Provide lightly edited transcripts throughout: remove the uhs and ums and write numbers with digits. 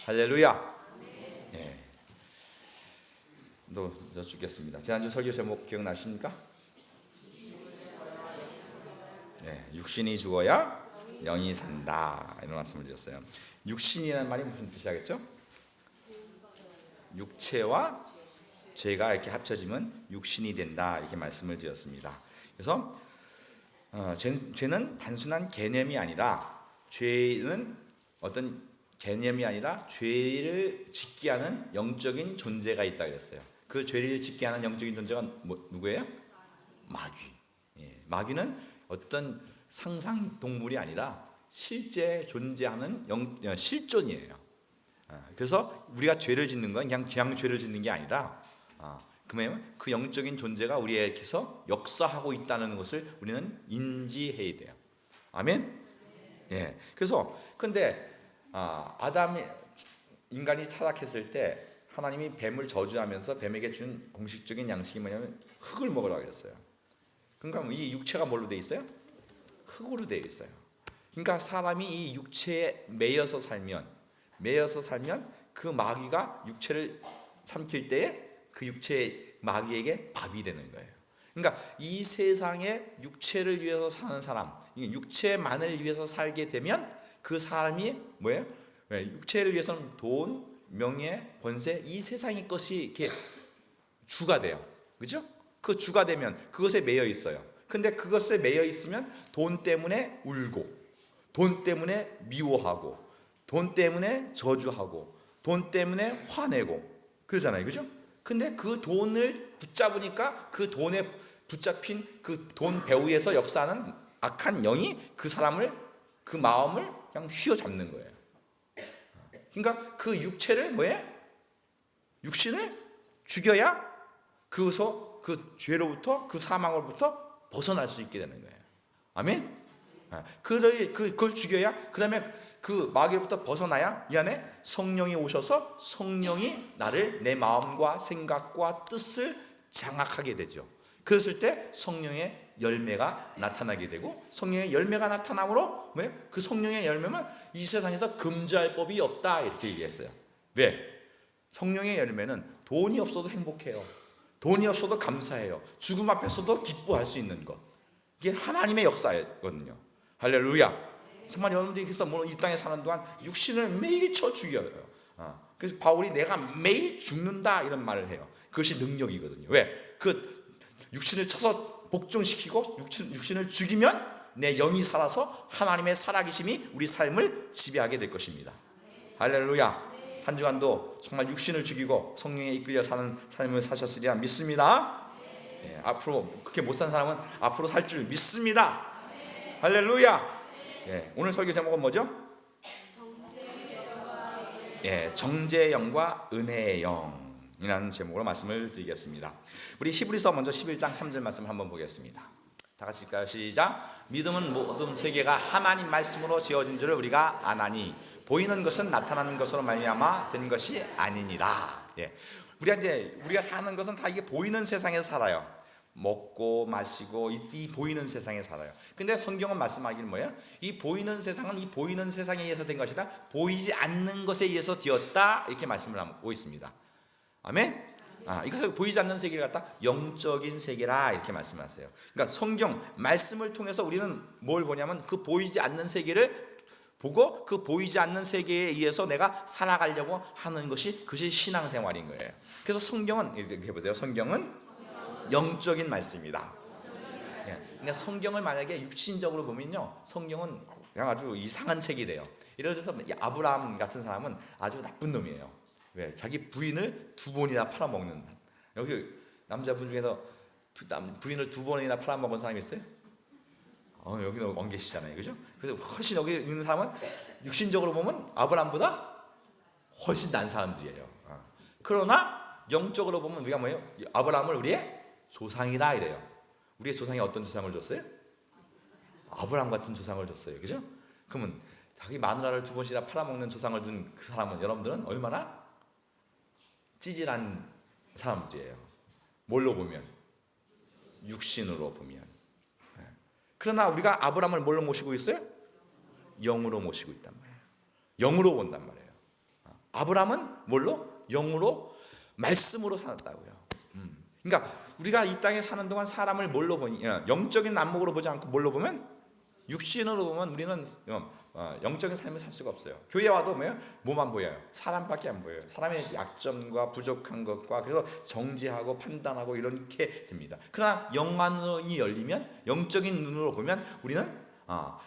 할렐루야. 예. 또 여쭙겠습니다. 지난주 설교 제목 기억나십니까? 육신이 죽어야 영이 산다, 이런 말씀을 드렸어요. 육신이라는 말이 무슨 뜻이겠죠? 육체와 죄가 이렇게 합쳐지면 육신이 된다, 이렇게 말씀을 드렸습니다. 그래서 죄는 단순한 개념이 아니라, 죄는 어떤 개념이 아니라 죄를 짓게 하는 영적인 존재가 있다 그랬어요. 그 죄를 짓게 하는 영적인 존재가 누구예요? 마귀. 마귀는 어떤 상상 동물이 아니라 실제 존재하는 실존이에요. 그래서 우리가 죄를 짓는 건 그냥 죄를 짓는 게 아니라, 그러면 그 영적인 존재가 우리에게서 역사하고 있다는 것을 우리는 인지해야 돼요. 아멘. 예. 그래서 근데 인간이 타락했을 때 하나님이 뱀을 저주하면서 뱀에게 준 공식적인 양식이 뭐냐면 흙을 먹으라고 했어요. 그러니까 이 육체가 뭘로 돼 있어요? 흙으로 되어 있어요. 그러니까 사람이 이 육체에 매여서 살면 그 마귀가 육체를 삼킬 때에 그 육체의 마귀에게 밥이 되는 거예요. 그러니까 이 세상에 육체를 위해서 사는 사람, 육체만을 위해서 살게 되면 그 사람이 뭐예요? 육체를 위해서는 돈, 명예, 권세, 이 세상의 것이 이렇게 주가 돼요. 그죠? 그 주가 되면 그것에 매여 있어요. 근데 그것에 매여 있으면 돈 때문에 울고, 돈 때문에 미워하고, 돈 때문에 저주하고, 돈 때문에 화내고 그러잖아요. 그죠? 근데 그 돈을 붙잡으니까 그 돈에 붙잡힌 그 돈 배후에서 역사하는 악한 영이 그 사람을, 그 마음을 그냥 휘어잡는 거예요. 그러니까 그 육체를 육신을 죽여야 그것서 그 죄로부터, 그 사망으로부터 벗어날 수 있게 되는 거예요. 아멘. 그걸 죽여야, 그다음에 그 마귀로부터 벗어나야 이 안에 성령이 오셔서 성령이 나를, 내 마음과 생각과 뜻을 장악하게 되죠. 그랬을 때 성령의 열매가 나타나게 되고, 성령의 열매가 나타남으로 그 성령의 열매는 이 세상에서 금지할 법이 없다, 이렇게 얘기했어요. 왜? 성령의 열매는 돈이 없어도 행복해요. 돈이 없어도 감사해요. 죽음 앞에서도 기뻐할 수 있는 것. 이게 하나님의 역사거든요. 할렐루야. 정말 여러분들이 그래서 이 땅에 사는 동안 육신을 매일 쳐 죽여요. 그래서 바울이 내가 매일 죽는다, 이런 말을 해요. 그것이 능력이거든요. 왜? 그 육신을 쳐서 복종시키고 육신을 죽이면 내 영이 살아서 하나님의 살아계심이 우리 삶을 지배하게 될 것입니다. 할렐루야. 한 주간도 정말 육신을 죽이고 성령에 이끌려 사는 삶을 사셨으리라 믿습니다. 앞으로 그렇게 못 산 사람은 앞으로 살 줄 믿습니다. 할렐루야. 오늘 설교 제목은 뭐죠? 정죄의 영과 은혜의 영이라는 제목으로 말씀을 드리겠습니다. 우리 히브리서 먼저 11장 3절 말씀 한번 보겠습니다. 다 같이 읽까요? 시작. 믿음은 모든 세계가 하나님 말씀으로 지어진 줄을 우리가 아나니 보이는 것은 나타나는 것으로 말미암아 된 것이 아니니라. 우리가 사는 것은 다 이게 보이는 세상에서 살아요. 먹고 마시고 이 보이는 세상에 살아요. 근데 성경은 말씀하기는 뭐예요? 이 보이는 세상은 이 보이는 세상에 의해서 된 것이라 보이지 않는 것에 의해서 되었다, 이렇게 말씀을 하고 있습니다. 아멘. 이것을 보이지 않는 세계를 갖다 영적인 세계라, 이렇게 말씀하세요. 그러니까 성경 말씀을 통해서 우리는 뭘 보냐면 그 보이지 않는 세계를 보고 그 보이지 않는 세계에 의해서 내가 살아가려고 하는 것이, 그것이 신앙생활인 거예요. 그래서 성경은 이렇게 보세요. 성경은 영적인 말씀이다. 그러니까 성경을 만약에 육신적으로 보면요, 성경은 그냥 아주 이상한 책이 돼요. 예를 들어서 아브라함 같은 사람은 아주 나쁜 놈이에요. 왜? 자기 부인을 2번이나 팔아먹는. 여기 남자분 중에서 부인을 2번이나 팔아먹은 사람이 있어요? 여기는 안 계시잖아요. 그죠? 그래서 훨씬 여기 있는 사람은 육신적으로 보면 아브라함보다 훨씬 난 사람들이에요. 그러나 영적으로 보면 우리가 뭐예요? 아브라함을 우리의 조상이라 이래요. 우리의 조상이 어떤 조상을 줬어요? 아브라함 같은 조상을 줬어요. 그죠? 그러면 자기 마누라를 2번씩이나 팔아먹는 조상을 둔 그 사람은, 여러분들은 얼마나 찌질한 사람들이에요. 뭘로 보면? 육신으로 보면. 그러나 우리가 아브라함을 뭘로 모시고 있어요? 영으로 모시고 있단 말이에요. 영으로 본단 말이에요. 아브라함은 뭘로? 영으로, 말씀으로 살았다고요. 그러니까 우리가 이 땅에 사는 동안 사람을 뭘로 보니? 영적인 안목으로 보지 않고 뭘로 보면? 육신으로 보면 우리는 영적인 삶을 살 수가 없어요. 교회 와도 뭐만 보여요? 사람밖에 안 보여요. 사람의 약점과 부족한 것과, 그래서 정죄하고 판단하고 이렇게 됩니다. 그러나 영안이 열리면, 영적인 눈으로 보면 우리는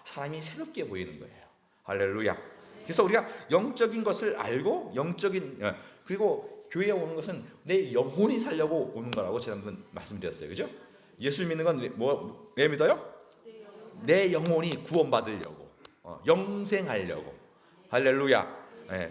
사람이 새롭게 보이는 거예요. 할렐루야. 그래서 우리가 영적인 것을 알고, 그리고 교회에 오는 것은 내 영혼이 살려고 오는 거라고 지난번 말씀드렸어요. 그죠? 예수 믿는 건 왜 믿어요? 내 영혼이 구원받으려고, 영생하려고. 할렐루야.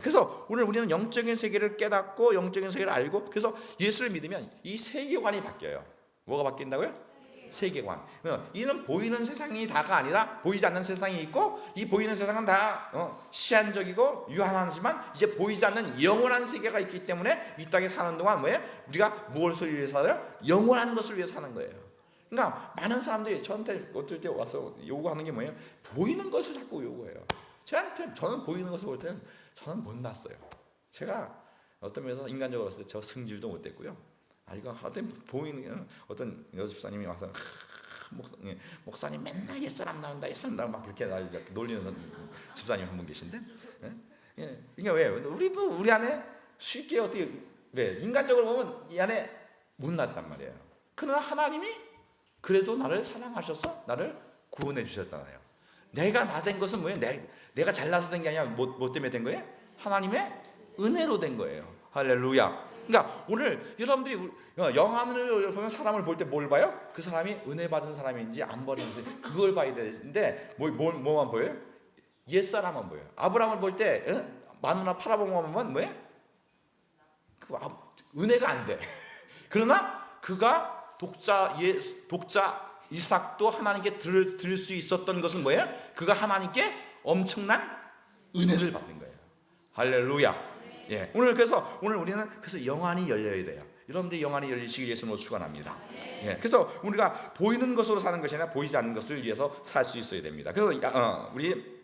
그래서 오늘 우리는 영적인 세계를 깨닫고 영적인 세계를 알고, 그래서 예수를 믿으면 이 세계관이 바뀌어요. 뭐가 바뀐다고요? 세계관. 이는 보이는 세상이 다가 아니라 보이지 않는 세상이 있고, 이 보이는 세상은 다 시한적이고 유한하지만 이제 보이지 않는 영원한 세계가 있기 때문에 이 땅에 사는 동안 우리가 무엇을 위해서 살아요? 영원한 것을 위해서 사는 거예요. 그러니까 많은 사람들이 저한테 어떨 때 와서 요구하는 게 뭐예요? 보이는 것을 자꾸 요구해요. 저는 보이는 것을 볼 때는 저는 못났어요. 제가 어떤 면에서 인간적으로 봤을 때 저 승질도 못했고요. 이거 어떤 보이는 어떤 여자 집사님이 와서 목사님 맨날 옛사람 나온다 막 그렇게 놀리는 집사님 한 분 계신데, 그러니까 왜 우리도 우리 안에 쉽게 어떻게 인간적으로 보면 이 안에 못났단 말이에요. 그러나 하나님이 그래도 나를 사랑하셔서 나를 구원해 주셨잖아요. 내가 나 된 것은 뭐예요? 내가 잘나서 된 게 아니라 뭐 때문에 된 거예요? 하나님의 은혜로 된 거예요. 할렐루야. 그러니까 오늘 여러분들이 영안을 보면 사람을 볼 때 뭘 봐요? 그 사람이 은혜 받은 사람인지 안 버린지 그걸 봐야 되는데 뭐만 보여요? 옛사람만 보여요. 아브라함을 볼 때 마누라 팔아보면 뭐예요? 은혜가 안 돼. 그러나 그가 독자 이삭도 하나님께 드릴 수 있었던 것은 뭐예요? 그가 하나님께 엄청난 은혜를 받는 거예요. 할렐루야. 오늘 우리는 그래서 영안이 열려야 돼요. 여러분들이 영안이 열리시길 예수님으로 축원합니다. 그래서 우리가 보이는 것으로 사는 것이 아니라 보이지 않는 것을 위해서 살 수 있어야 됩니다. 그래서 우리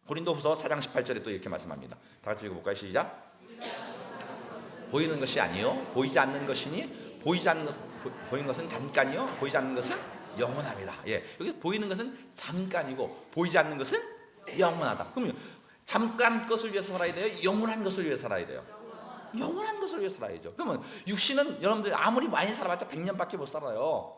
고린도후서 4장 18절에 또 이렇게 말씀합니다. 다 같이 읽어볼까요? 시작. 보이는 것이 아니요 보이지 않는 것이니 보이는 것은 잠깐이요 보이지 않는 것은 영원합니다. 여기 보이는 것은 잠깐이고 보이지 않는 것은 영원하다. 그러면 잠깐 것을 위해서 살아야 돼요? 영원한 것을 위해서 살아야 돼요? 영원한 것을 위해서 살아야죠. 그러면 육신은 여러분들 아무리 많이 살아봤자 100년밖에 못 살아요.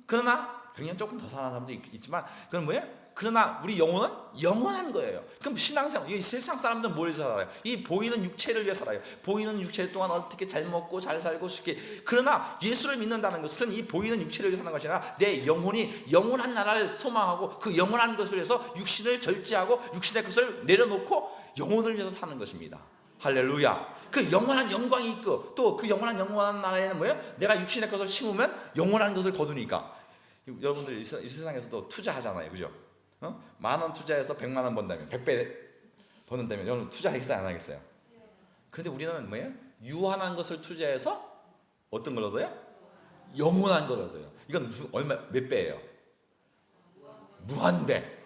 그러나 100년 조금 더 사는 사람도 있지만 그건 뭐예요? 그러나 우리 영혼은 영원한 거예요. 그럼 신앙생활, 이 세상 사람들은 뭘 위해서 살아요? 이 보이는 육체를 위해 살아요. 보이는 육체 동안 어떻게 잘 먹고 잘 살고 쉽게. 그러나 예수를 믿는다는 것은 이 보이는 육체를 위해 사는 것이 아니라 내 영혼이 영원한 나라를 소망하고 그 영원한 것을 위해서 육신을 절제하고 육신의 것을 내려놓고 영혼을 위해서 사는 것입니다. 할렐루야. 그 영원한 영광이 있고 또 그 영원한 나라에는 뭐예요? 내가 육신의 것을 심으면 영원한 것을 거두니까. 여러분들 이 세상에서도 투자하잖아요. 그죠? 10,000원 투자해서 100만 원 번다면 100배 버는다면 여러분 투자하겠어요? 안 하겠어요? 그런데 우리는 뭐예요? 유한한 것을 투자해서 어떤 걸 얻어요? 영원한 걸 얻어요. 이건 몇 배예요? 무한배.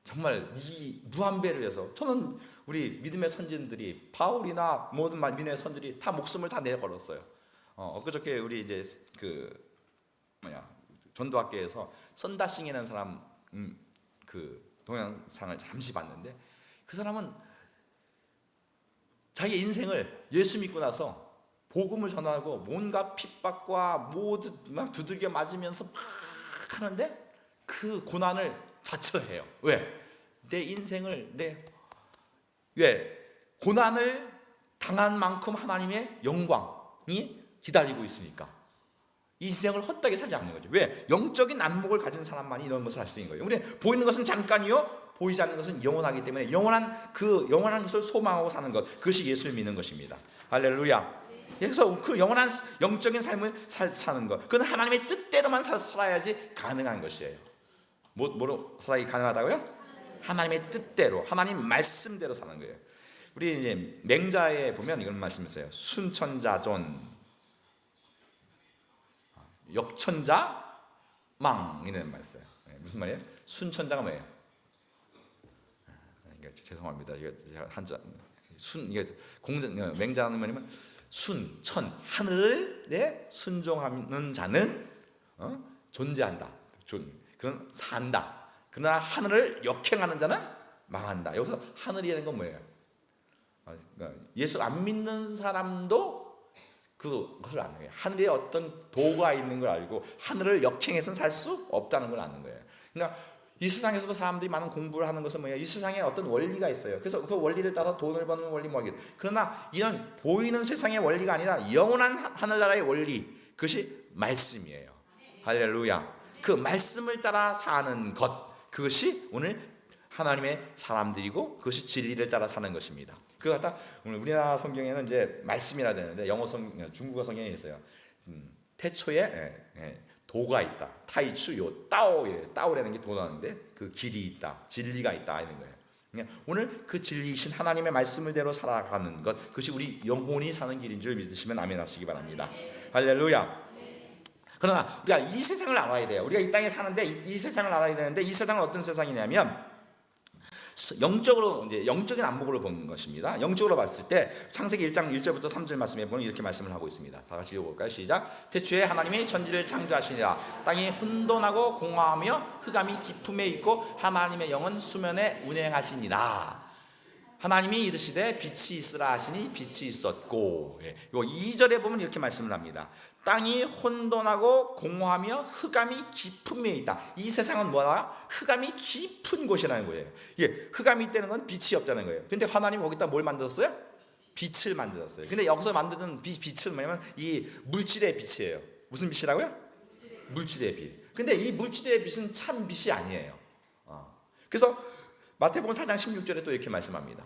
정말 이 무한배를 위해서 저는 우리 믿음의 선진들이 바울이나 모든 믿음의 선들이 다 목숨을 다 내어 걸었어요. 엊그저께 우리 이제 전도학교에서 선다싱이라는 사람 그 동영상을 잠시 봤는데 그 사람은 자기 인생을 예수 믿고 나서 복음을 전하고 뭔가 핍박과 모두 막 두들겨 맞으면서 막 하는데 그 고난을 자처해요. 왜? 내 인생을 고난을 당한 만큼 하나님의 영광이 기다리고 있으니까 이 인생을 헛되게 살지 않는 거죠. 왜? 영적인 안목을 가진 사람만이 이런 것을 할 수 있는 거예요. 우리는 보이는 것은 잠깐이요 보이지 않는 것은 영원하기 때문에 영원한 것을 소망하고 사는 것, 그것이 예수를 믿는 것입니다. 할렐루야. 그래서 그 영원한 영적인 삶을 사는 것, 그건 하나님의 뜻대로만 살아야지 가능한 것이에요. 뭐로 살아야 가능하다고요? 하나님의 뜻대로, 하나님 말씀대로 사는 거예요. 우리 이제 맹자에 보면 이런 말씀이 있어요. 순천자존 역천자 망 이런 말 있어요. 무슨 말이에요? 순천자가 뭐예요? 죄송합니다. 이게 한자 순 이게 공전 맹자는 뭐냐면 순천 하늘에 순종하는 자는 존재한다. 그런 산다. 그러나 하늘을 역행하는 자는 망한다. 여기서 하늘이라는 건 뭐예요? 예수 안 믿는 사람도 그것을 아는 거예요. 하늘에 어떤 도가 있는 걸 알고 하늘을 역행해서는 살 수 없다는 걸 아는 거예요. 그러니까 이 세상에서도 사람들이 많은 공부를 하는 것은 뭐예요? 이 세상에 어떤 원리가 있어요. 그래서 그 원리를 따라 돈을 버는 원리 뭐겠. 그러나 이런 보이는 세상의 원리가 아니라 영원한 하늘나라의 원리, 그것이 말씀이에요. 할렐루야. 그 말씀을 따라 사는 것, 그것이 오늘 하나님의 사람들이고 그것이 진리를 따라 사는 것입니다. 그걸 갖다 오늘 우리나라 성경에는 이제 말씀이라 되는데 중국어 성경에 있어요. 태초에 도가 있다. 타이추요 따오라는 게 도라는데 그 길이 있다. 진리가 있다 이런 거예요. 그러니까 오늘 그 진리이신 하나님의 말씀을 대로 살아가는 것, 그것이 우리 영혼이 사는 길인 줄 믿으시면 아멘 하시기 바랍니다. 할렐루야. 그러나 우리가 이 세상을 알아야 돼요. 우리가 이 땅에 사는데 이 세상을 알아야 되는데 이 세상은 어떤 세상이냐면 영적으로 이제 영적인 안목으로 보는 것입니다. 영적으로 봤을 때 창세기 1장 1절부터 3절 말씀에 보면 이렇게 말씀을 하고 있습니다. 다 같이 읽어볼까요? 시작. 태초에 하나님이 천지를 창조하시니라. 땅이 혼돈하고 공허하며 흑암이 깊음에 있고 하나님의 영은 수면에 운행하시니라. 하나님이 이르시되 빛이 있으라 하시니 빛이 있었고. 요 2절에 보면 이렇게 말씀을 합니다. 땅이 혼돈하고 공허하며 흑암이 깊음에 있다. 이 세상은 뭐라? 흑암이 깊은 곳이라는 거예요. 흑암이 있다는 건 빛이 없다는 거예요. 근데 하나님이 거기다 뭘 만들었어요? 빛을 만들었어요. 근데 여기서 만드는 빛은 뭐냐면 이 물질의 빛이에요. 무슨 빛이라고요? 물질의 빛. 근데 이 물질의 빛은 참 빛이 아니에요. 그래서 마태복음 4장 16절에 또 이렇게 말씀합니다.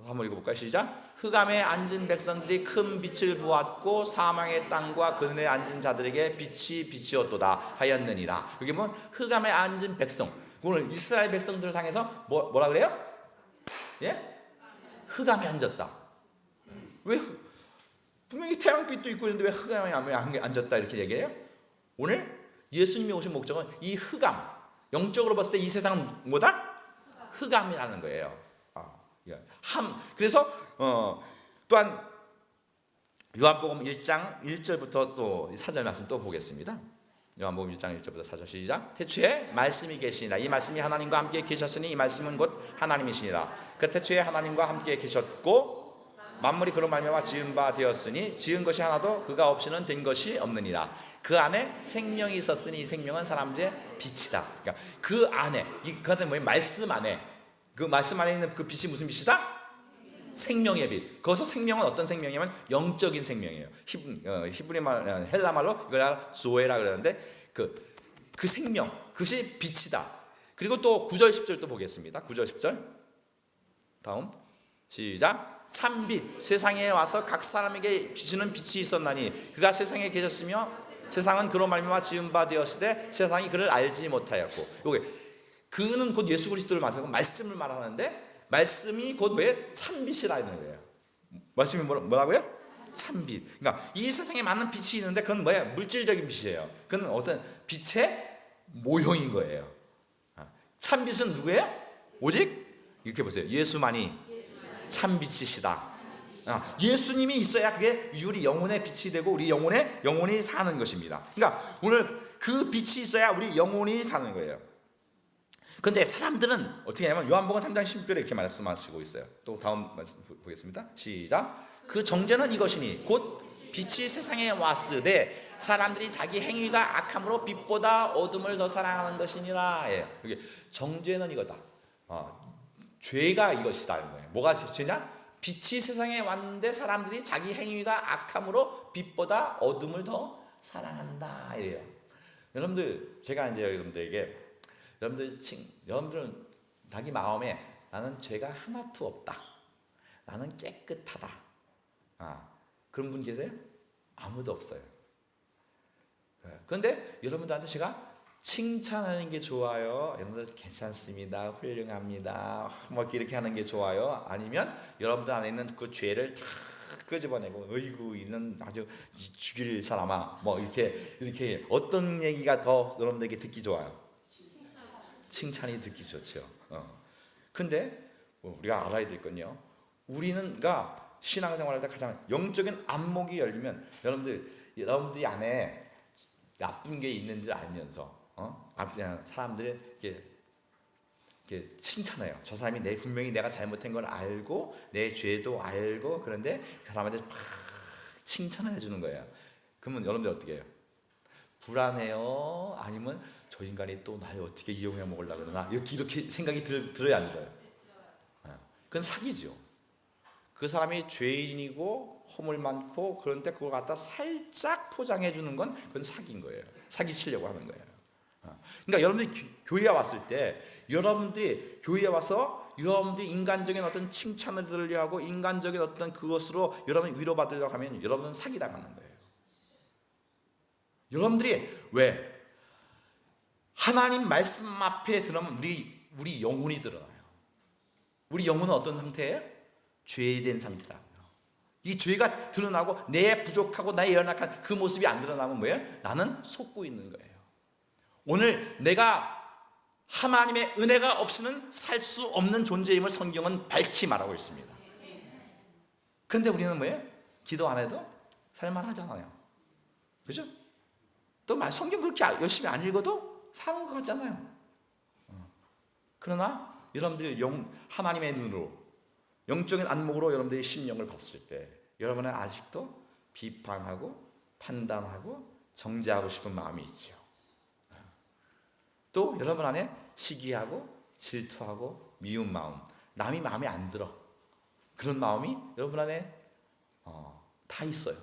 한번 읽어볼까요? 시작. 흑암에 앉은 백성들이 큰 빛을 보았고 사망의 땅과 그늘에 앉은 자들에게 빛이 비치었도다 하였느니라. 여기 보면 흑암에 앉은 백성, 오늘 이스라엘 백성들을 향해서 뭐라 그래요? 예? 흑암에 앉았다. 왜 분명히 태양빛도 있고 있는데 왜 흑암에 앉았다 이렇게 얘기해요? 오늘 예수님이 오신 목적은 이 흑암, 영적으로 봤을 때 이 세상은 뭐다? 흑암이라는 거예요. 그래서 또한 요한복음 1장 1절부터 또 4절 말씀 또 보겠습니다. 요한복음 1장 1절부터 4절 시작. 태초에 말씀이 계시니라. 이 말씀이 하나님과 함께 계셨으니 이 말씀은 곧 하나님이시니라. 그 태초에 하나님과 함께 계셨고 만물이 그로 말미암아 지은 바 되었으니 지은 것이 하나도 그가 없이는 된 것이 없느니라. 그 안에 생명이 있었으니 이 생명은 사람들의 빛이다. 그러니까 그 안에 그 안에 뭐예요? 말씀 안에, 그 말씀 안에 있는 그 빛이 무슨 빛이다? 생명의 빛. 거기서 생명은 어떤 생명이냐면 영적인 생명이에요. 히브리 말, 헬라 말로 이걸 조에라 그러는데 그 생명, 그것이 빛이다. 그리고 또 9절 10절 또 보겠습니다. 9절 10절 다음 시작. 참빛 세상에 와서 각 사람에게 비추는 빛이 있었나니 그가 세상에 계셨으며 세상은 그로 말미암아 지은 바 되었으되 세상이 그를 알지 못하였고. 요게 그는 곧 예수 그리스도를 말하고 말씀을 말하는데 말씀이 곧 왜? 참빛이라는 거예요. 말씀이 뭐라고요? 참빛. 그러니까 이 세상에 많은 빛이 있는데 그건 뭐예요? 물질적인 빛이에요. 그건 어떤 빛의 모형인 거예요. 참빛은 누구예요? 오직 이렇게 보세요. 예수만이 참빛이시다. 예수님이 있어야 그게 우리 영혼의 빛이 되고 우리 영혼이 사는 것입니다. 그러니까 오늘 그 빛이 있어야 우리 영혼이 사는 거예요. 그런데 사람들은 어떻게 하냐면 요한복음 3장 16절에 이렇게 말씀하시고 있어요. 또 다음 말씀 보겠습니다. 시작. 그 정죄는 이것이니 곧 빛이 세상에 왔으되 사람들이 자기 행위가 악함으로 빛보다 어둠을 더 사랑하는 것이니라. 이게 정죄는 이거다. 죄가 이것이다. 뭐가 죄냐? 빛이 세상에 왔는데 사람들이 자기 행위가 악함으로 빛보다 어둠을 더 사랑한다. 이래요. 여러분들 제가 이제 여러분들은 자기 마음에 나는 죄가 하나도 없다. 나는 깨끗하다. 그런 분 계세요? 아무도 없어요. 그런데 여러분들한테 제가 칭찬하는 게 좋아요. 여러분들 괜찮습니다. 훌륭합니다. 뭐 이렇게 하는 게 좋아요. 아니면 여러분들 안에 있는 그 죄를 다 끄집어내고 어이구 이는 아주 죽일 사람아 뭐 이렇게 어떤 얘기가 더 여러분들에게 듣기 좋아요? 칭찬이 듣기 좋죠. 근데 우리가 알아야 될 건요. 우리는가 신앙생활할 때 가장 영적인 안목이 열리면 여러분들이 안에 나쁜 게 있는지 알면서 사람들이 이렇게 칭찬해요. 저 사람이 분명히 내가 잘못한 걸 알고 내 죄도 알고 그런데 그 사람한테 막 칭찬을 해주는 거예요. 그러면 여러분들 어떻게 해요? 불안해요? 아니면 저 인간이 또 날 어떻게 이용해 먹으려고 그러나 이렇게 생각이 들어야 안 들어요? 그건 사기죠. 그 사람이 죄인이고 허물 많고 그런데 그걸 갖다 살짝 포장해 주는 건 그건 사기인 거예요. 사기치려고 하는 거예요. 그러니까 여러분들이 교회에 왔을 때 여러분들이 교회에 와서 여러분들이 인간적인 어떤 칭찬을 들으려 하고 인간적인 어떤 그것으로 여러분이 위로받으려고 하면 여러분은 사기당하는 거예요. 여러분들이 왜 하나님 말씀 앞에 들어오면 우리 영혼이 드러나요. 우리 영혼은 어떤 상태예요? 죄된 상태라고요. 이 죄가 드러나고 내 부족하고 나의 연약한 그 모습이 안 드러나면 뭐예요? 나는 속고 있는 거예요. 오늘 내가 하나님의 은혜가 없이는 살 수 없는 존재임을 성경은 밝히 말하고 있습니다. 그런데 우리는 뭐예요? 기도 안 해도 살만하잖아요. 그죠? 또 성경 그렇게 열심히 안 읽어도 사는 것 같잖아요. 그러나 여러분들이 하나님의 눈으로 영적인 안목으로 여러분들의 심령을 봤을 때 여러분은 아직도 비판하고 판단하고 정죄하고 싶은 마음이 있죠. 또 여러분 안에 시기하고 질투하고 미운 마음, 남이 마음에 안 들어 그런 마음이 여러분 안에 다 있어요.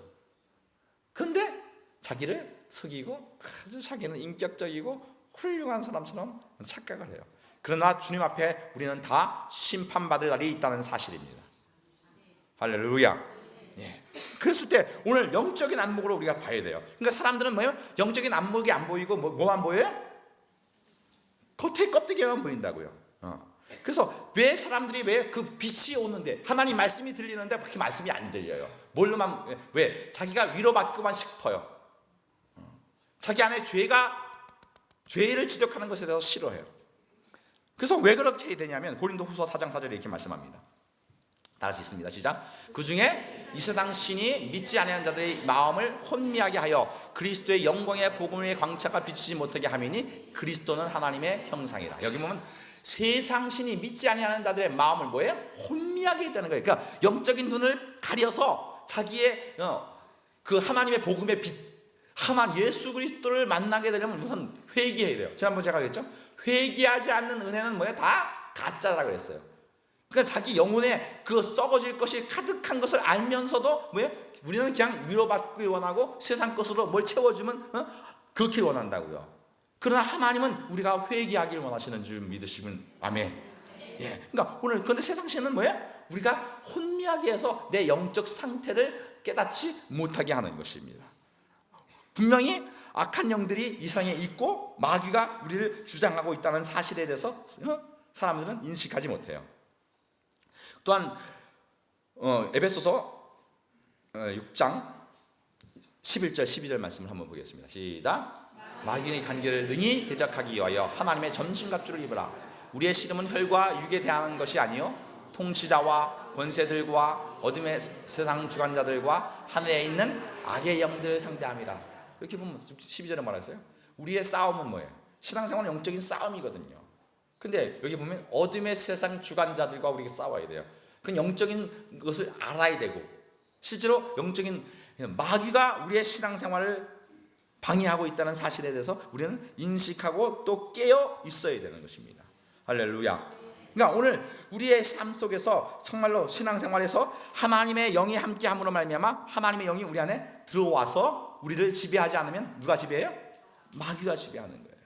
그런데 자기를 속이고 아주 자기는 인격적이고 훌륭한 사람처럼 착각을 해요. 그러나 주님 앞에 우리는 다 심판받을 날이 있다는 사실입니다. 할렐루야. 예. 그랬을 때 오늘 영적인 안목으로 우리가 봐야 돼요. 그러니까 사람들은 뭐예요? 영적인 안목이 안 보이고 뭐만 보여요? 겉에 껍데기만 보인다고요. 그래서 왜 사람들이 왜 그 빛이 오는데 하나님 말씀이 들리는데 그 말씀이 안 들려요? 뭘로만 왜 자기가 위로받고만 싶어요. 자기 안에 죄를 지적하는 것에 대해서 싫어해요. 그래서 왜 그렇게 해야 되냐면 고린도후서 4장 4절에 이렇게 말씀합니다. 다 같이 있습니다. 시작. 그중에 이 세상 신이 믿지 아니하는 자들의 마음을 혼미하게 하여 그리스도의 영광의 복음의 광채가 비치지 못하게 하미니 그리스도는 하나님의 형상이라. 여기 보면 세상 신이 믿지 아니하는 자들의 마음을 뭐예요? 혼미하게 했다는 거예요. 그러니까 영적인 눈을 가려서 자기의 그 하나님의 복음의 빛, 예수 그리스도를 만나게 되려면 우선 회개해야 돼요. 지난번에 제가 그랬죠? 회개하지 않는 은혜는 뭐예요? 다 가짜라고 그랬어요. 그러니까 자기 영혼에 그 썩어질 것이 가득한 것을 알면서도 뭐예요? 우리는 그냥 위로받기 원하고 세상 것으로 뭘 채워주면 그렇게 원한다고요. 그러나 하나님은 우리가 회개하기를 원하시는 줄 믿으시면 아멘. 예. 그러니까 오늘 그런데 세상 신은 뭐예요? 우리가 혼미하게 해서 내 영적 상태를 깨닫지 못하게 하는 것입니다. 분명히 악한 영들이 이 세상에 있고 마귀가 우리를 주장하고 있다는 사실에 대해서 사람들은 인식하지 못해요. 또한 에베소서 6장 11절 12절 말씀을 한번 보겠습니다. 시작. 마귀의 관계를 능히 대적하기 위하여 하나님의 전신갑주를 입으라. 우리의 씨름은 혈과 육에 대하는 것이 아니요 통치자와 권세들과 어둠의 세상 주관자들과 하늘에 있는 악의 영들을 상대함이라. 이렇게 보면 12절에 말했어요. 우리의 싸움은 뭐예요? 신앙생활은 영적인 싸움이거든요. 근데 여기 보면 어둠의 세상 주관자들과 우리가 싸워야 돼요. 그 영적인 것을 알아야 되고 실제로 영적인 마귀가 우리의 신앙생활을 방해하고 있다는 사실에 대해서 우리는 인식하고 또 깨어 있어야 되는 것입니다. 할렐루야. 그러니까 오늘 우리의 삶 속에서 정말로 신앙생활에서 하나님의 영이 함께함으로 말미암아 하나님의 영이 우리 안에 들어와서 우리를 지배하지 않으면 누가 지배해요? 마귀가 지배하는 거예요.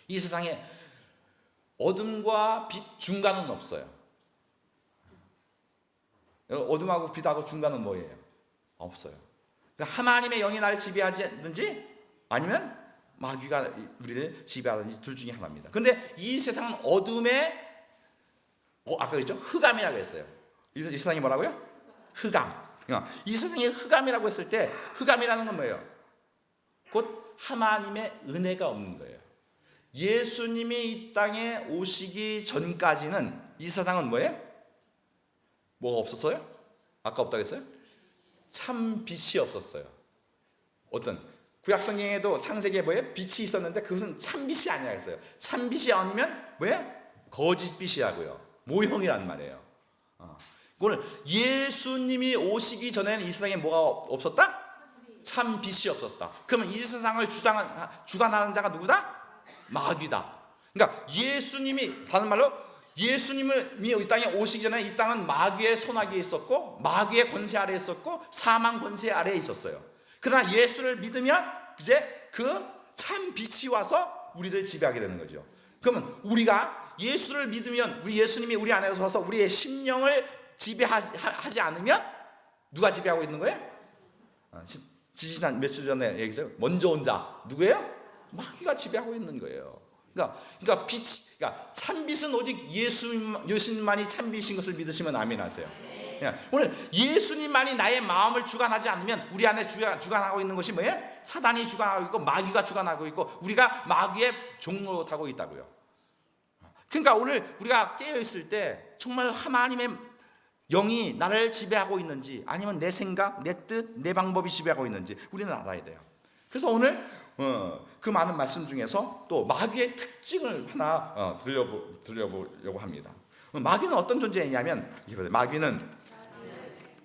이 세상에 어둠과 빛 중간은 없어요. 어둠하고 빛하고 중간은 뭐예요? 없어요. 그러니까 하나님의 영이 나를 지배하든지 아니면 마귀가 우리를 지배하든지 둘 중에 하나입니다. 그런데 이 세상은 어둠의 아까 그랬죠? 흑암이라고 했어요. 이 세상이 뭐라고요? 흑암. 이 세상이 흑암이라고 했을 때 흑암이라는 건 뭐예요? 곧 하나님의 은혜가 없는 거예요. 예수님이 이 땅에 오시기 전까지는 이 세상은 뭐예요? 뭐가 없었어요? 아까 없다고 했어요? 참 빛이 없었어요. 어떤 구약 성경에도 창세기에 뭐예요? 빛이 있었는데 그것은 참 빛이 아니라 했어요. 참 빛이 아니면 뭐예요? 거짓 빛이라고요. 모형이란 말이에요. 오늘 예수님이 오시기 전에는 이 세상에 뭐가 없었다? 참 빛이 없었다. 그러면 이 세상을 주관하는 자가 누구다? 마귀다. 그러니까 예수님이, 다른 말로 예수님이 이 땅에 오시기 전에 이 땅은 마귀의 손아귀에 있었고 마귀의 권세 아래에 있었고 사망 권세 아래에 있었어요. 그러나 예수를 믿으면 이제 그 참 빛이 와서 우리를 지배하게 되는 거죠. 그러면 우리가 예수를 믿으면, 우리 예수님이 우리 안에서 와서 우리의 심령을 지배하지 않으면 누가 지배하고 있는 거예요? 지난 몇 주 전에 얘기했어요. 먼저 온 자 누구예요? 마귀가 지배하고 있는 거예요. 그러니까 참빛은 오직 예수님만이 참빛인 것을 믿으시면 아멘하세요. 오늘 예수님만이 나의 마음을 주관하지 않으면 우리 안에 주관하고 있는 것이 뭐예요? 사단이 주관하고 있고 마귀가 주관하고 있고 우리가 마귀의 종로 타고 있다고요. 그러니까 오늘 우리가 깨어 있을 때 정말 하나님의 영이 나를 지배하고 있는지, 아니면 내 생각, 내 뜻, 내 방법이 지배하고 있는지 우리는 알아야 돼요. 그래서 오늘 그 많은 말씀 중에서 또 마귀의 특징을 하나 들려보려고 합니다. 마귀는 어떤 존재이냐면, 마귀는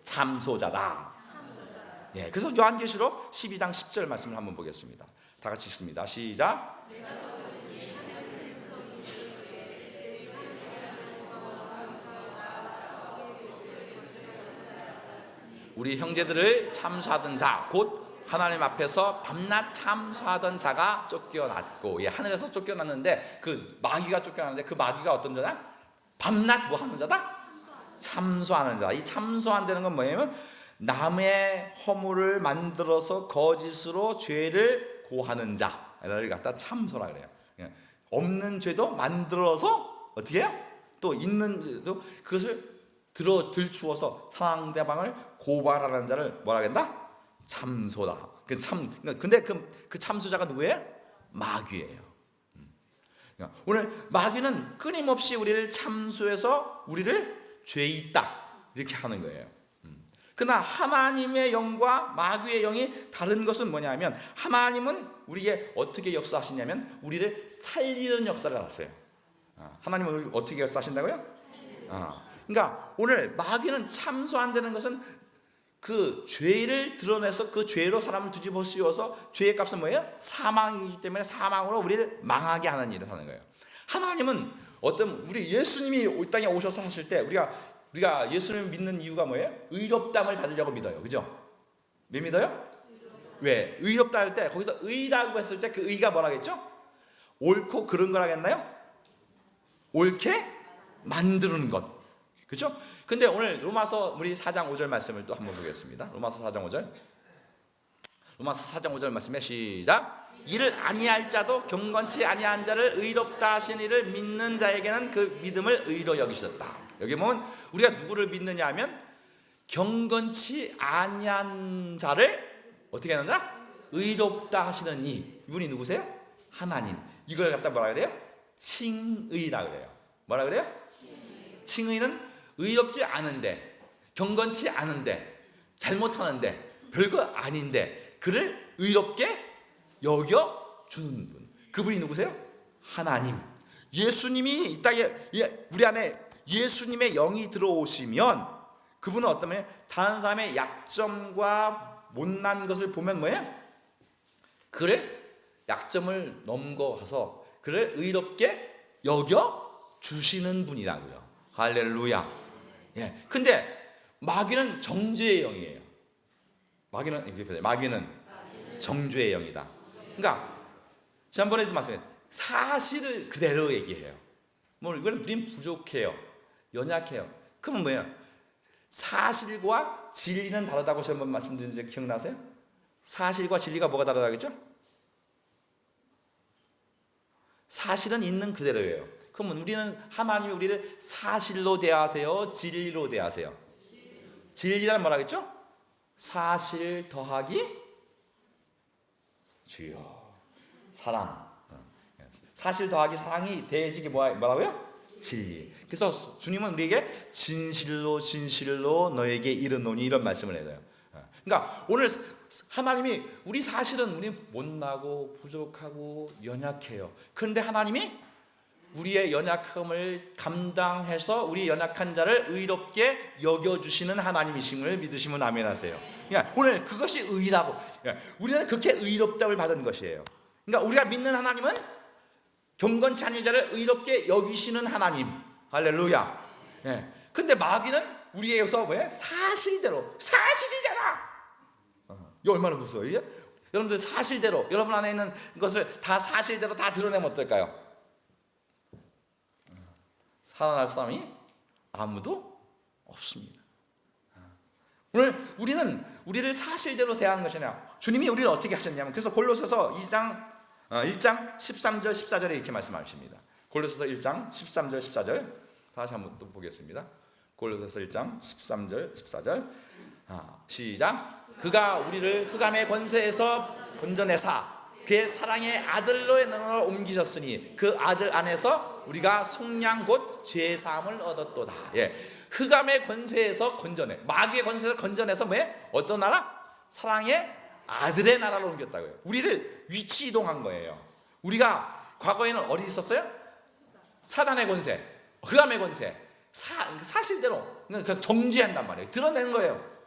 참소자다. 예, 그래서 요한계시록 12장 10절 말씀을 한번 보겠습니다. 다 같이 읽습니다. 시작. 우리 형제들을 참소하던 자, 곧 하나님 앞에서 밤낮 참소하던 자가 쫓겨났고, 예, 하늘에서 쫓겨났는데 그 마귀가 쫓겨났는데 그 마귀가 어떤 자다? 밤낮 뭐 하는 자다? 참소하는 자. 이 참소한다는 건 뭐냐면 남의 허물을 만들어서 거짓으로 죄를 고하는 자를 갖다 참소라 그래요. 없는 죄도 만들어서 어떻게 해요? 또 있는 죄도 그것을 들추어서 상대방을 고발하는 자를 뭐라 한다? 참소다. 근데 그 참소자가 누구예요? 마귀예요. 오늘 마귀는 끊임없이 우리를 참소해서 우리를 죄 있다 이렇게 하는 거예요. 그러나 하나님의 영과 마귀의 영이 다른 것은 뭐냐면, 하나님은 우리에게 어떻게 역사하시냐면 우리를 살리는 역사를 하세요. 하나님은 어떻게 역사하신다고요? 그러니까 오늘 마귀는 참소한다는 것은 그 죄를 드러내서 그 죄로 사람을 뒤집어 씌워서 죄의 값은 뭐예요? 사망이기 때문에 사망으로 우리를 망하게 하는 일을 하는 거예요. 하나님은 우리 예수님이 이 땅에 오셔서 하실 때 우리가 예수님을 믿는 이유가 뭐예요? 의롭담을 받으려고 믿어요. 그죠? 왜 믿어요? 왜? 의롭다 할 때 거기서 의라고 했을 때 그 의가 뭐라겠죠? 옳고 그른 거라겠나요? 옳게 만드는 것. 그렇죠? 근데 오늘 로마서 우리 4장 5절 말씀을 또 한번 보겠습니다. 로마서 4장 5절. 로마서 4장 5절 말씀에 시작. 이를 아니할 자도 경건치 아니한 자를 의롭다 하신 이를 믿는 자에게는 그 믿음을 의로 여기셨다. 여기 보면 우리가 누구를 믿느냐 하면 경건치 아니한 자를 어떻게 하는가? 의롭다 하시는 이분이 누구세요? 하나님. 이걸 갖다 뭐라 그래요? 칭의라 그래요. 뭐라 그래요? 칭의는 의롭지 않은데, 경건치 않은데, 잘못하는데, 별거 아닌데 그를 의롭게 여겨주는 분. 그분이 누구세요? 하나님. 예수님이 이 땅에 우리 안에 예수님의 영이 들어오시면 그분은 어떤 분이에요? 다른 사람의 약점과 못난 것을 보면 뭐예요? 그를 약점을 넘어가서 그를 의롭게 여겨주시는 분이라고요. 할렐루야. 예. 근데 마귀는 정죄의 영이에요. 마귀는 정죄의 영이다. 그러니까 지난번에도 말씀했어요. 사실을 그대로 얘기해요. 이거는 우린 부족해요, 연약해요. 그러면 뭐예요? 사실과 진리는 다르다고 제가 한번 말씀드린 적 기억나세요? 사실과 진리가 뭐가 다르다겠죠? 사실은 있는 그대로예요. 그러면 우리는 하나님이 우리를 사실로 대하세요, 진리로 대하세요? 진리란 뭐라겠죠? 사실 더하기 주요 사랑. 사실 더하기 사랑이 대해지기 뭐라고요? 진리. 그래서 주님은 우리에게 진실로 진실로 너에게 이르노니 이런 말씀을 해줘요. 그러니까 오늘 하나님이 사실은 우리 못나고 부족하고 연약해요. 그런데 하나님이 우리의 연약함을 감당해서 우리 연약한 자를 의롭게 여겨주시는 하나님이심을 믿으시면 아멘 하세요. 그러니까 오늘 그것이 의라고, 그러니까 우리는 그렇게 의롭다를 받은 것이에요. 그러니까 우리가 믿는 하나님은 경건치 않은 자를 의롭게 여기시는 하나님. 할렐루야. 근데 마귀는 우리에게서 왜? 사실대로, 사실이잖아. 이게 얼마나 무서워요? 여러분들 사실대로, 여러분 안에 있는 것을 다 사실대로 다 드러내면 어떨까요? 살아날 사람이 아무도 없습니다. 오늘 우리는 우리를 사실대로 대하는 것이 아니라 주님이 우리를 어떻게 하셨냐면, 그래서 골로새서 1장 13절 14절에 이렇게 말씀하십니다. 골로새서 1장 13절 14절 다시 한번 또 보겠습니다. 골로새서 1장 13절 14절 시작. 그가 우리를 흑암의 권세에서 건져내사 그의 사랑의 아들로의 능력을 옮기셨으니 그 아들 안에서 우리가 속량 곧 죄 사함을 얻었도다. 흑암의 권세에서 건져내, 마귀의 권세에서 건져내서 왜? 어떤 나라? 사랑의 아들의 나라로 옮겼다고요. 우리를 위치 이동한 거예요. 우리가 과거에는 어디 있었어요? 사단의 권세, 흑암의 권세, 사실대로 그냥 정지한단 말이에요. 드러내는 거예요.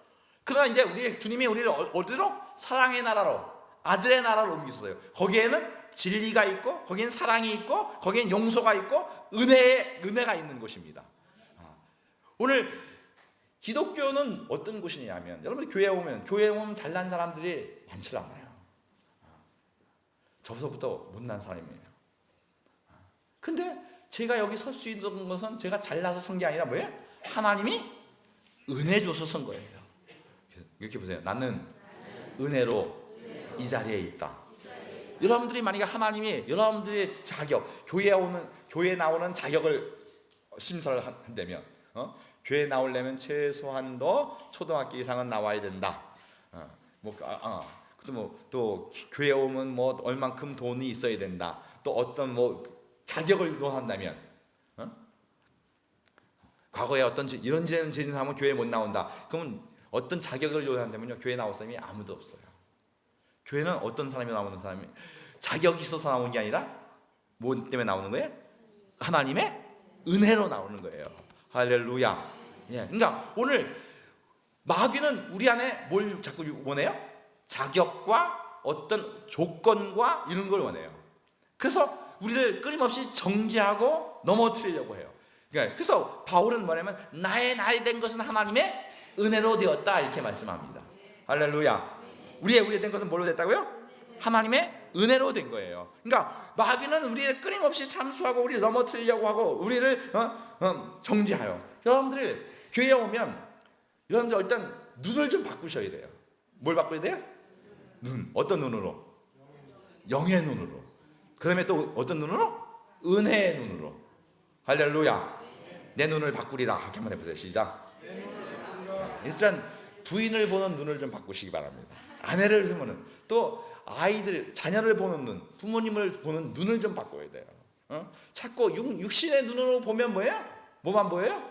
그러나 이제 주님이 우리를 어디로? 사랑의 나라로, 아들의 나라로 옮겼어요. 거기에는 진리가 있고, 거기엔 사랑이 있고, 거기엔 용서가 있고, 은혜가 있는 곳입니다. 오늘 기독교는 어떤 곳이냐면, 여러분 교회에 오면 잘난 사람들이 많지 않아요. 저부터 못난 사람이에요. 근데 제가 여기 설 수 있는 것은 제가 잘나서 선 게 아니라 뭐예요? 하나님이 은혜 줘서 선 거예요. 이렇게 보세요. 나는 은혜로 이 자리에 있다. 여러분들이 만약에 하나님이 여러분들의 자격, 교회에 나오는 자격을 심사를 한다면, 교회 나오려면 최소한도 초등학교 이상은 나와야 된다. 또 교회 오면 뭐 얼만큼 돈이 있어야 된다. 또 어떤 자격을 요한다면, 과거에 어떤 이런 죄는 하면 교회 못 나온다. 그러면 어떤 자격을 요한다면요, 교회 나올 사람이 아무도 없어요. 교회는 어떤 사람이 나오는 사람이 자격이 있어서 나오는 게 아니라 뭐 때문에 나오는 거예요? 하나님의 은혜로 나오는 거예요. 할렐루야. 그러니까 오늘 마귀는 우리 안에 뭘 자꾸 원해요? 자격과 어떤 조건과 이런 걸 원해요. 그래서 우리를 끊임없이 정죄하고 넘어뜨리려고 해요. 그래서 바울은 뭐냐면 나의 된 것은 하나님의 은혜로 되었다 이렇게 말씀합니다. 할렐루야. 우리의 된 것은 뭘로 됐다고요? 하나님의 은혜로 된 거예요. 그러니까 마귀는 우리를 끊임없이 참수하고 우리를 넘어뜨리려고 하고 우리를 정죄하여. 여러분들 교회에 오면 여러분들 일단 눈을 좀 바꾸셔야 돼요. 뭘 바꿔야 돼요? 눈. 어떤 눈으로? 영의 눈으로. 그 다음에 또 어떤 눈으로? 은혜의 눈으로. 할렐루야. 내 눈을 바꾸리라. 이렇게 한번 해보세요. 시작. 일단 부인을 보는 눈을 좀 바꾸시기 바랍니다. 아내를 보는, 또 아이들, 자녀를 보는 눈, 부모님을 보는 눈을 좀 바꿔야 돼요. 자꾸 육신의 눈으로 보면 뭐예요? 뭐만 보여요?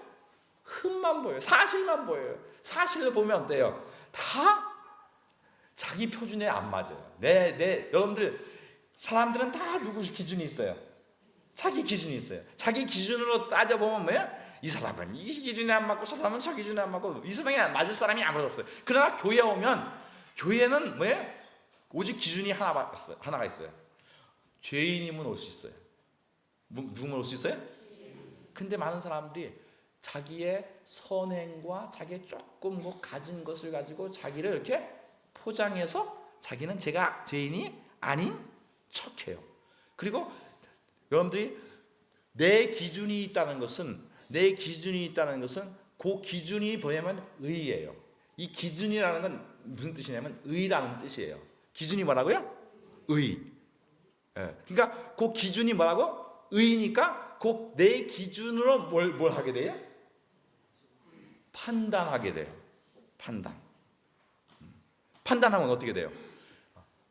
흠만 보여요. 사실만 보여요. 사실을 보면 어때요? 다 자기 표준에 안 맞아요. 여러분들 사람들은 다 누구 기준이 있어요? 자기 기준이 있어요. 자기 기준으로 따져보면 뭐예요? 이 사람은 이 기준에 안 맞고 저 사람은 저 기준에 안 맞고 이 사람이 맞을 사람이 아무도 없어요. 그러나 교회에 오면 교회는 뭐예요? 오직 기준이 하나가 있어요. 죄인이면 올 수 있어요. 누구면 올 수 있어요? 근데 많은 사람들이 자기의 선행과 자기의 조금 가진 것을 가지고 자기를 이렇게 포장해서 자기는 제가 죄인이 아닌 척해요. 그리고 여러분들이 내 기준이 있다는 것은 그 기준이 뭐냐면 의예요. 이 기준이라는 건 무슨 뜻이냐면 의라는 뜻이에요. 기준이 뭐라고요? 의. 그러니까 그 기준이 뭐라고? 의니까 그 내 기준으로 뭘 하게 돼요? 판단하게 돼요. 판단하면 어떻게 돼요?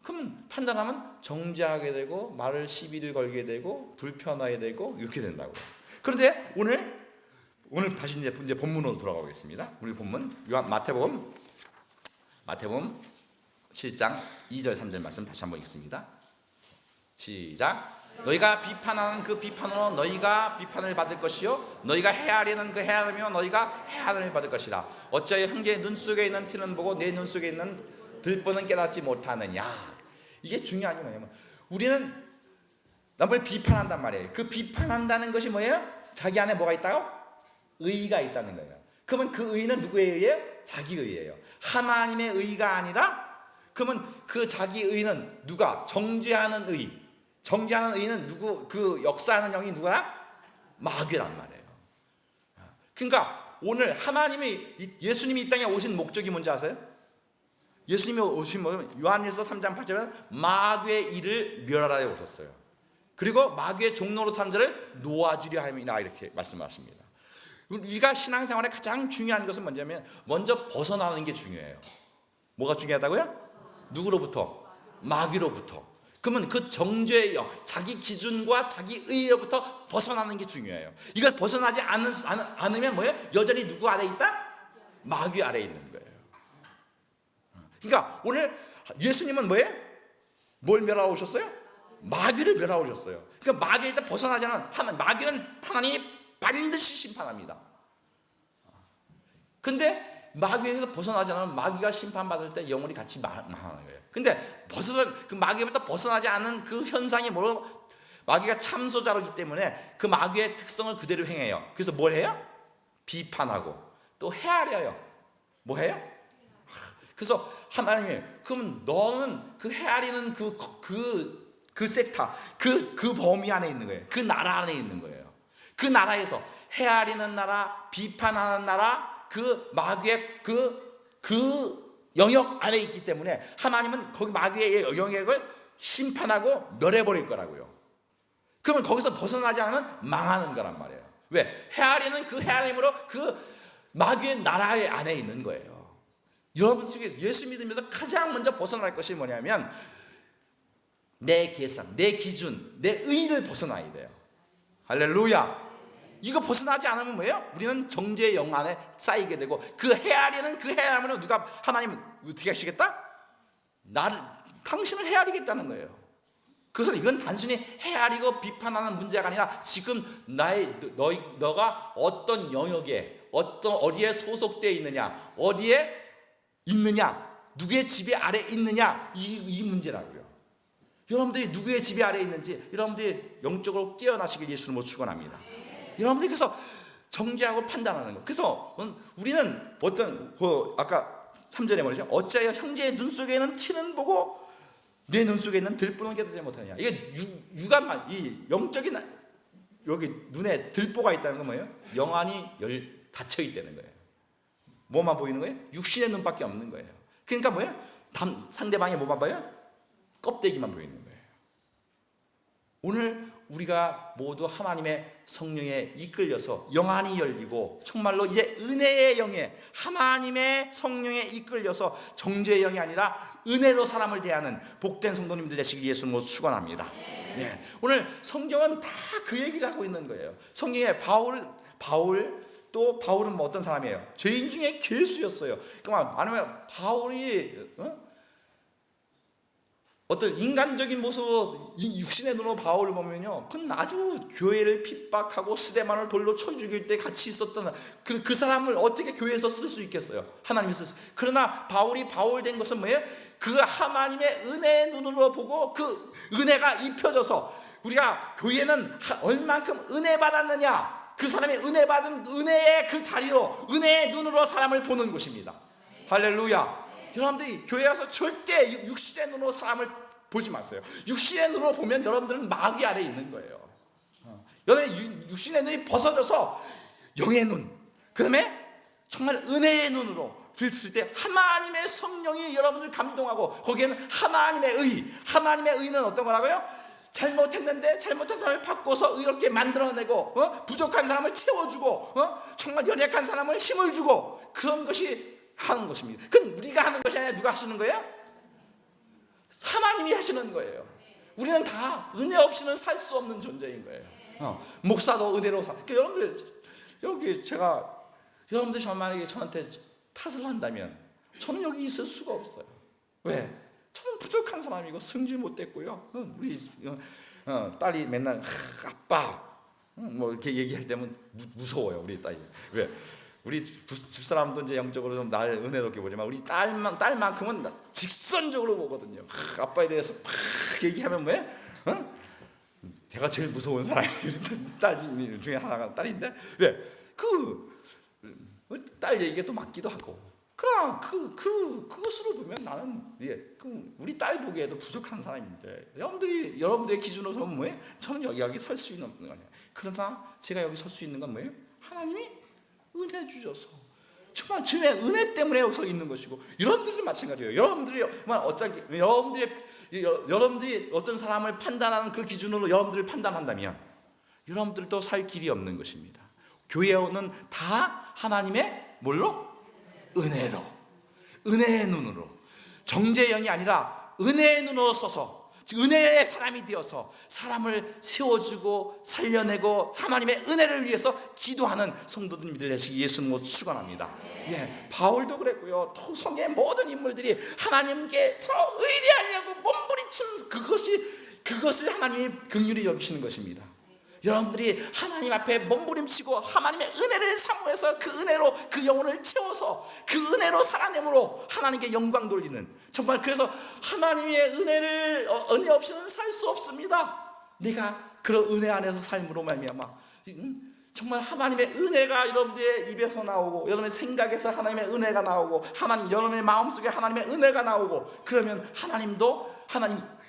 그럼 판단하면 정죄하게 되고 말을 시비를 걸게 되고 불편하게 되고 이렇게 된다고요. 그런데 오늘 다시 이제 본문으로 돌아가겠습니다. 우리 본문 마태복음 7장 2절 3절 말씀 다시 한번 읽습니다. 시작. 너희가 비판하는 그 비판으로 너희가 비판을 받을 것이요 너희가 헤아리는 그 헤아림이요 너희가 헤아림을 받을 것이라. 어찌하여 형제의 눈 속에 있는 티는 보고 내 눈 속에 있는 들보는 깨닫지 못하느냐. 이게 중요한 게 뭐냐면 우리는 남을 비판한단 말이에요. 그 비판한다는 것이 뭐예요? 자기 안에 뭐가 있다고? 의의가 있다는 거예요. 그러면 그 의의는 누구의 의예요? 자기 의예요. 하나님의 의의가 아니라, 그러면 그 자기 의의는 누가? 정죄하는 의의. 정죄하는 의의는 누구? 그 역사하는 영이 누구야? 마귀란 말이에요. 그러니까 오늘 예수님이 이 땅에 오신 목적이 뭔지 아세요? 예수님이 오신 목적은 요한일서 3장 8절에 마귀의 일을 멸하려 오셨어요. 그리고 마귀의 종로로 탄 자를 놓아주려 함이라 이렇게 말씀하십니다. 우리가 신앙생활에 가장 중요한 것은 뭐냐면 먼저 벗어나는 게 중요해요. 뭐가 중요하다고요? 누구로부터? 마귀로부터. 그러면 그 정죄의 영, 자기 기준과 자기 의로부터 벗어나는 게 중요해요. 이걸 벗어나지 않으면 뭐예요? 여전히 누구 아래 있다? 마귀 아래 있는 거예요. 그러니까 오늘 예수님은 뭐예요? 뭘 멸하러 오셨어요? 마귀를 멸하러 오셨어요. 그러니까 마귀에서 벗어나지 않은 마귀는 하나님이 반드시 심판합니다. 근데 마귀에서 벗어나지 않으면 마귀가 심판받을 때 영혼이 같이 망하는 거예요. 근데 그 마귀부터 벗어나지 않은 그 현상이 뭐로? 마귀가 참소자로기 때문에 그 마귀의 특성을 그대로 행해요. 그래서 뭘 해요? 비판하고 또 헤아려요. 뭐 해요? 그래서 하나님이, 그러면 너는 그 헤아리는 그 섹터, 그 범위 안에 있는 거예요. 그 나라 안에 있는 거예요. 그 나라에서 헤아리는 나라, 비판하는 나라, 그 마귀의 그 영역 안에 있기 때문에 하나님은 거기 마귀의 영역을 심판하고 멸해버릴 거라고요. 그러면 거기서 벗어나지 않으면 망하는 거란 말이에요. 왜? 헤아리는 그 헤아림으로 그 마귀의 나라 안에 있는 거예요. 여러분 속에 예수 믿으면서 가장 먼저 벗어날 것이 뭐냐면 내 계산, 내 기준, 내 의의를 벗어나야 돼요. 할렐루야. 이거 벗어나지 않으면 뭐예요? 우리는 정죄의 영 안에 쌓이게 되고, 그 헤아리는 그 헤아림으로 누가, 하나님은 어떻게 하시겠다? 당신을 헤아리겠다는 거예요. 그래서 이건 단순히 헤아리고 비판하는 문제가 아니라 지금 너가 어떤 영역에 어디에 소속되어 있느냐, 어디에 있느냐, 누구의 지배 아래 있느냐, 이 문제라고요. 여러분들이 누구의 지배 아래 있는지 여러분들이 영적으로 깨어나시길 예수님으로 축원합니다. 여러분들이 그래서 정죄하고 판단하는 거. 그래서 우리는 아까 3절에 뭐죠? 어찌하여 형제의 눈 속에는 티는 보고 내 눈 속에 있는 들보는 깨닫지 못하느냐. 이게 이 영적인 여기 눈에 들보가 있다는 건 뭐예요? 영안이 닫혀 있다는 거예요. 뭐만 보이는 거예요? 육신의 눈밖에 없는 거예요. 그러니까 뭐예요? 상대방이 뭐만 봐요? 껍데기만 보이는 거예요. 오늘 우리가 모두 하나님의 성령에 이끌려서 영안이 열리고 정말로 이제 은혜의 영에, 하나님의 성령에 이끌려서 정죄의 영이 아니라 은혜로 사람을 대하는 복된 성도님들 되시길 예수님으로 축원합니다. 네. 오늘 성경은 다 그 얘기를 하고 있는 거예요. 성경에 바울은 뭐 어떤 사람이에요? 죄인 중에 괴수였어요. 그러니까 아니면 바울이 어떤 인간적인 모습으로 육신의 눈으로 바울을 보면요, 그건 아주 교회를 핍박하고 스데반을 돌로 쳐 죽일 때 같이 있었던 그 사람을 어떻게 교회에서 쓸 수 있겠어요? 하나님이 그러나 바울이 바울 된 것은 뭐예요? 그 하나님의 은혜의 눈으로 보고 그 은혜가 입혀져서 우리가 교회는 얼만큼 은혜 받았느냐, 그 사람이 은혜 받은 은혜의 그 자리로 은혜의 눈으로 사람을 보는 곳입니다. 할렐루야. 여러분들이 교회 와서 절대 육신의 눈으로 사람을 보지 마세요. 육신의 눈으로 보면 여러분들은 마귀 아래에 있는 거예요. 여러분의 육신의 눈이 벗어져서 영의 눈, 그 다음에 정말 은혜의 눈으로 들었을 때 하나님의 성령이 여러분들 감동하고, 거기에는 하나님의 의는 어떤 거라고요? 잘못했는데 잘못한 사람을 바꿔서 의롭게 만들어내고, 부족한 사람을 채워주고, 정말 연약한 사람을 힘을 주고, 그런 것이 하는 것입니다. 그건 우리가 하는 것이 아니라 누가 하시는 거예요? 하나님이 하시는 거예요. 우리는 다 은혜 없이는 살 수 없는 존재인 거예요. 목사도 은혜로 살. 그러니까 여러분들 여기 여러분들 만약에 저한테 탓을 한다면 저는 여기 있을 수가 없어요. 왜? 저는 부족한 사람이고 승질 못됐고요. 우리 딸이 맨날 아빠 뭐 이렇게 얘기할 때면 무서워요. 우리 딸이. 왜? 우리 집사람도 이제 영적으로 좀 날 은혜롭게 보지만 우리 딸만큼은 직선적으로 보거든요. 아빠에 대해서 막 얘기하면 왜? 제가 제일 무서운 사람이 딸 중에 하나가 딸인데 왜? 딸 얘기가 또 맞기도 하고. 그러나 그것으로 보면 나는 우리 딸 보기에도 부족한 사람인데 여러분들의 기준으로 보면 뭐예요? 저는 여기 설 수 있는 거예요. 그러나 제가 여기 설 수 있는 건 뭐예요? 하나님이 은혜 주셔서 정말 주의 은혜 때문에 서 있는 것이고 여러분들도 마찬가지예요. 여러분들이 어떤 사람을 판단하는 그 기준으로 여러분들을 판단한다면 여러분들도 살 길이 없는 것입니다. 교회 오는 다 하나님의 뭘로? 은혜로, 은혜의 눈으로, 정죄의 영이 아니라 은혜의 눈으로 서서 은혜의 사람이 되어서 사람을 세워주고 살려내고 하나님의 은혜를 위해서 기도하는 성도들 되시기 예수님으로 축원합니다. 바울도 그랬고요. 토성의 모든 인물들이 하나님께 더 의뢰하려고 몸부림치는 그것을 하나님이 긍휼히 여기시는 것입니다. 여러분들이 하나님 앞에 몸부림치고 하나님의 은혜를 사모해서 그 은혜로 그 영혼을 채워서 그 은혜로 살아내므로 하나님께 영광 돌리는, 정말 그래서 하나님의 은혜 없이는 살 수 없습니다. 내가 그런 은혜 안에서 삶으로 말미암아 정말 하나님의 은혜가 여러분들의 입에서 나오고 여러분의 생각에서 하나님의 은혜가 나오고 여러분의 마음속에 하나님의 은혜가 나오고 그러면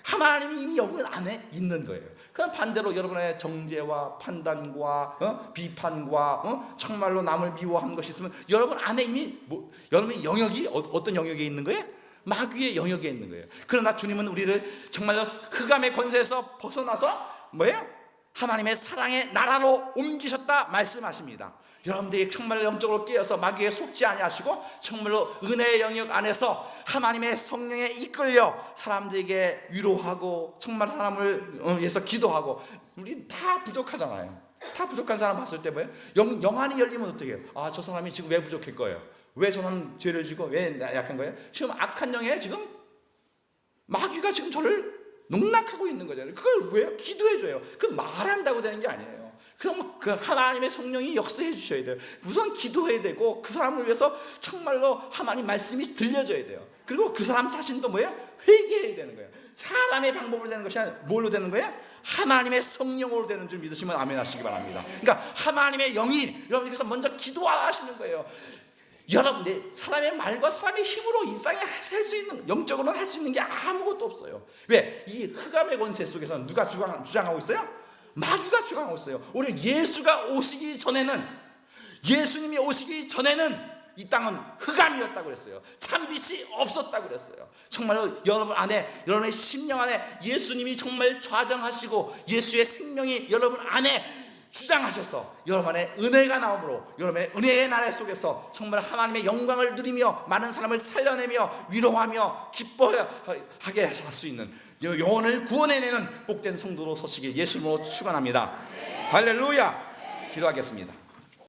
하나님이 이미 여러분 안에 있는 거예요. 그럼 반대로 여러분의 정죄와 판단과 비판과 정말로 남을 미워하는 것이 있으면 여러분 안에 이미 여러분의 영역이 어떤 영역에 있는 거예요? 마귀의 영역에 있는 거예요. 그러나 주님은 우리를 정말로 흑암의 권세에서 벗어나서 뭐예요? 하나님의 사랑의 나라로 옮기셨다 말씀하십니다. 여러분들이 정말 영적으로 깨어서 마귀에 속지 아니하시고 정말로 은혜의 영역 안에서 하나님의 성령에 이끌려 사람들에게 위로하고 정말 사람을 위해서 기도하고. 우리 다 부족하잖아요. 다 부족한 사람 봤을 때 뭐예요? 영안이 열리면 어떻게 해요? 저 사람이 지금 왜 부족할 거예요? 왜 저는 죄를 지고 왜 약한 거예요? 지금 악한 영에 지금 마귀가 지금 저를 농락하고 있는 거잖아요. 그걸 왜 기도해줘요? 그 말한다고 되는 게 아니에요. 그럼 그 하나님의 성령이 역사해 주셔야 돼요. 우선 기도해야 되고 그 사람을 위해서 정말로 하나님 말씀이 들려져야 돼요. 그리고 그 사람 자신도 뭐예요? 회개해야 되는 거예요. 사람의 방법으로 되는 것이 아니라 뭘로 되는 거예요? 하나님의 성령으로 되는 줄 믿으시면 아멘 하시기 바랍니다. 그러니까 하나님의 영이 여러분께서 먼저 기도하라 하시는 거예요. 여러분들 사람의 말과 사람의 힘으로 이 땅에 할 수 있는, 영적으로는 할 수 있는 게 아무것도 없어요. 왜? 이 흑암의 권세 속에서는 누가 주장하고 있어요? 마귀가 주장하고 있어요. 오늘 예수님이 오시기 전에는 이 땅은 흑암이었다고 그랬어요. 참빛이 없었다고 그랬어요. 정말로 여러분 안에, 여러분의 심령 안에 예수님이 정말 좌정하시고 예수의 생명이 여러분 안에 주장하셔서 여러분 안에 은혜가 나오므로 여러분의 은혜의 나라 속에서 정말 하나님의 영광을 누리며 많은 사람을 살려내며 위로하며 기뻐하게 할 수 있는, 영혼을 구원해내는 복된 성도로 서시길 예수님으로 축원합니다. 할렐루야. 기도하겠습니다.